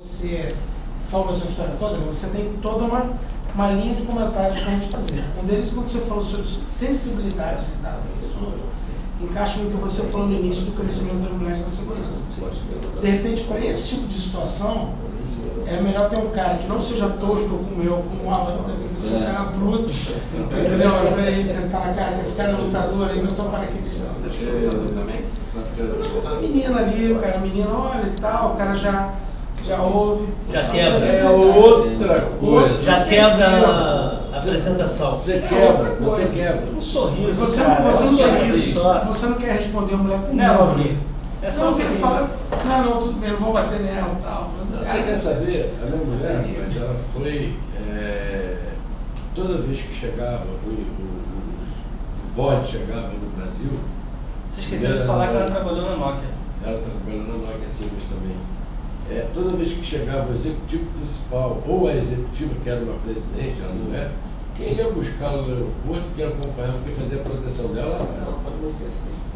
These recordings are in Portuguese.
Você falou essa história toda, você tem toda uma linha de comentários para a gente fazer. Um deles, quando você falou sobre sensibilidade das pessoas, encaixa no que você falou no início do crescimento das mulheres na segurança. De repente, para esse tipo de situação, é melhor ter um cara que não seja tosco como eu, como o Alan também, que seja um cara bruto, entendeu? Olha pra ele, que tá na cara, que esse cara é lutador, aí não só paraquedista, não, deixa eu lutador também. Mas botar uma menina ali, o cara, a menina olha e tal, o cara já ouve. Já quebra. É outra coisa. Já quebra a apresentação. Você quebra, você quebra. Um sorriso. Você não quer responder a mulher com não. É só você fala, não, tudo bem, eu vou bater nela e tal. Você quer saber? A minha mulher, mas ela foi. Toda vez que chegava, o bode chegava no Brasil. Você esqueceu de falar que ela trabalhou na Nokia. Ela trabalhou na Nokia Siemens também. Toda vez que chegava o executivo principal ou a executiva, que era uma presidente, a mulher, quem ia buscá-la no aeroporto, quem acompanhava, quem fazia a proteção dela,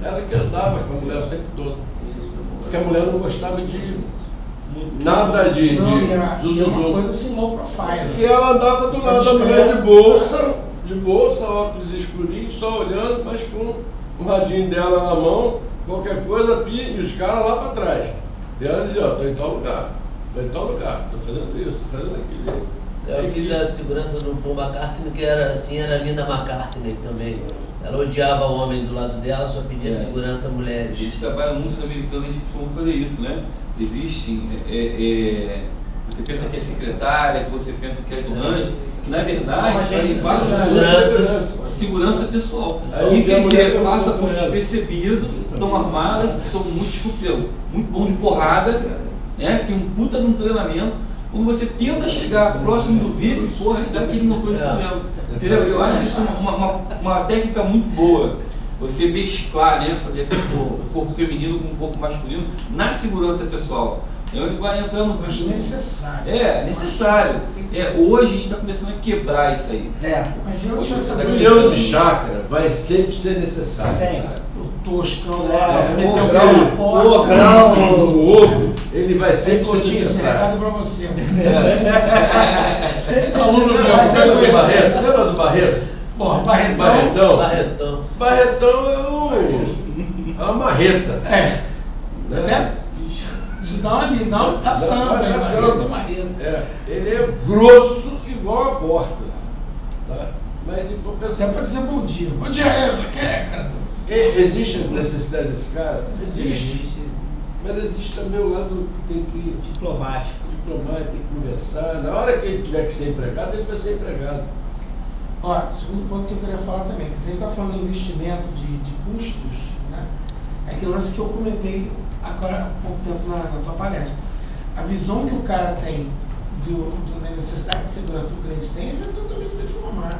ela que andava com a mulher o tempo todo. Porque a mulher não gostava de nada de uma coisa assim, low profile. E ela andava do lado da mulher de bolsa, óculos escurinhos, só olhando, mas com o radinho dela na mão, qualquer coisa, e os caras lá para trás. E ela dizia, estou em tal lugar, estou fazendo isso, estou fazendo aquilo. Eu fiz a segurança do Paul McCartney, que era assim, era a Linda McCartney também. Ela odiava o homem do lado dela, só pedia segurança a mulheres. Eles trabalham muito, os americanos, eles costumam fazer isso, né? Existem, você pensa que é secretária, que você pensa que é ajudante, que na verdade fazem parte da segurança pessoal. E quer dizer, passa por despercebido, estão armadas, são muito bom de porrada, né? Tem um puta de um treinamento. Quando você tenta chegar próximo do VIP, porra, e dá aquele motor de problema. Entendeu? Eu acho isso uma técnica muito boa. Você mesclar, né? Fazer o corpo feminino com o corpo masculino na segurança pessoal. Eu vai entrar no acho necessário. Necessário. Hoje a gente está começando a quebrar isso aí. Imagina você vai fazer. Milhão de chácara vai sempre ser necessário. Sempre. O toscão, o grão, o ovo, ele vai sempre ser necessário. Para você. Sempre aluno meu, lembra do Barreto? Porra, Barretão é uma marreta. Até isso dá uma tação, ele é grosso igual a porta. Tá? Mas em compensação. Até para dizer bom dia. Bom dia, cara. Existe a necessidade desse cara? Existe. Mas existe também o lado que tem que. Diplomático. Tem que conversar. Na hora que ele tiver que ser empregado, ele vai ser empregado. Ó, segundo ponto que eu queria falar também, que você está falando de investimento de custos, né? É aquele lance que eu comentei agora há pouco tempo na tua palestra. A visão que o cara tem da necessidade de segurança do cliente tem é totalmente deformada.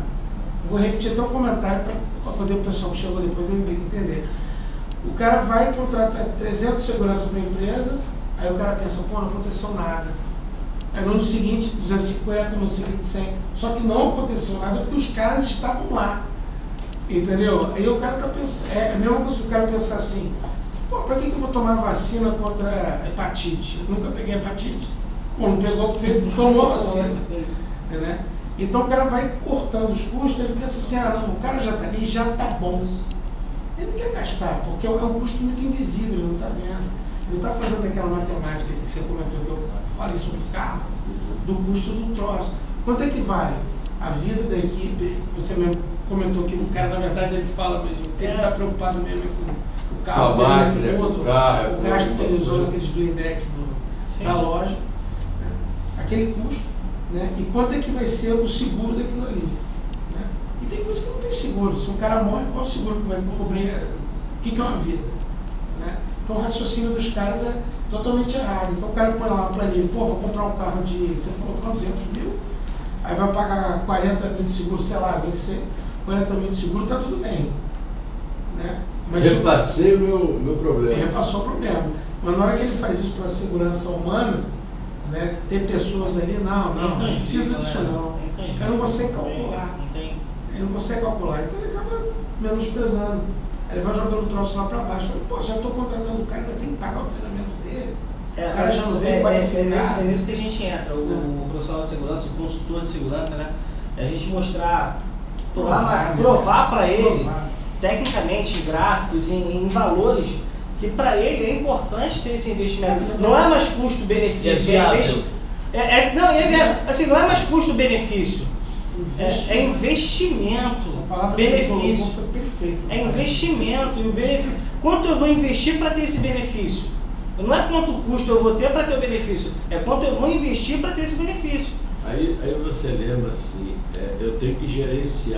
Eu vou repetir até um comentário para poder o pessoal que chegou depois ele entender. O cara vai contratar 300 de segurança para a empresa, aí o cara pensa, pô, não aconteceu nada. Aí no ano seguinte, 250, no ano seguinte 100. Só que não aconteceu nada porque os caras estavam lá. Entendeu? Aí o cara está pensando, é a mesma coisa que o cara pensar assim, pô, para que eu vou tomar vacina contra hepatite? Eu nunca peguei hepatite. Pô, não pegou porque ele tomou a vacina. Né? Então o cara vai cortando os custos, ele pensa assim, não, o cara já está ali, já está bom. Ele não quer gastar, porque é um custo muito invisível, ele não está vendo. Ele está fazendo aquela matemática que você comentou, que eu falei sobre o carro, do custo do troço. Quanto é que vale a vida da equipe? Que você mesmo comentou que o cara, na verdade, ele fala mesmo, que ele está preocupado mesmo com o carro, o gasto que ele usou naqueles blindex da loja, né? Aquele custo, né? E quanto é que vai ser o seguro daquilo ali? Né? E tem coisa que não tem seguro. Se um cara morre, qual o seguro que vai cobrir? O que é uma vida? Né? Então o raciocínio dos caras é totalmente errado. Então o cara põe lá para ele, pô, vou comprar um carro de, você falou, 200 mil, aí vai pagar 40 mil de seguro, sei lá, vencer 40 mil de seguro, tá tudo bem. Né? Mas repassei o meu problema. Repassou o problema. Mas na hora que ele faz isso para a segurança humana, né, ter pessoas ali, não precisa disso não. O cara não consegue calcular. Ele não consegue calcular, então ele acaba menosprezando. Ele vai jogando o troço lá para baixo. Fala, pô, já estou contratando o cara, ainda tem que pagar o treinamento dele. O cara já não veio qualificado. É nisso que a gente entra, o profissional de segurança, o consultor de segurança, né? É a gente mostrar, provar para ele, tecnicamente, em gráficos, em valores, que para ele é importante ter esse investimento. Não é mais custo-benefício. É viável. Não é viável. Assim, não é mais custo-benefício. É investimento. Essa palavra benefício. foi perfeita. É investimento e o benefício. Quanto eu vou investir para ter esse benefício? Não é quanto custo eu vou ter para ter o benefício, é quanto eu vou investir para ter esse benefício. Aí você lembra assim, eu tenho que gerenciar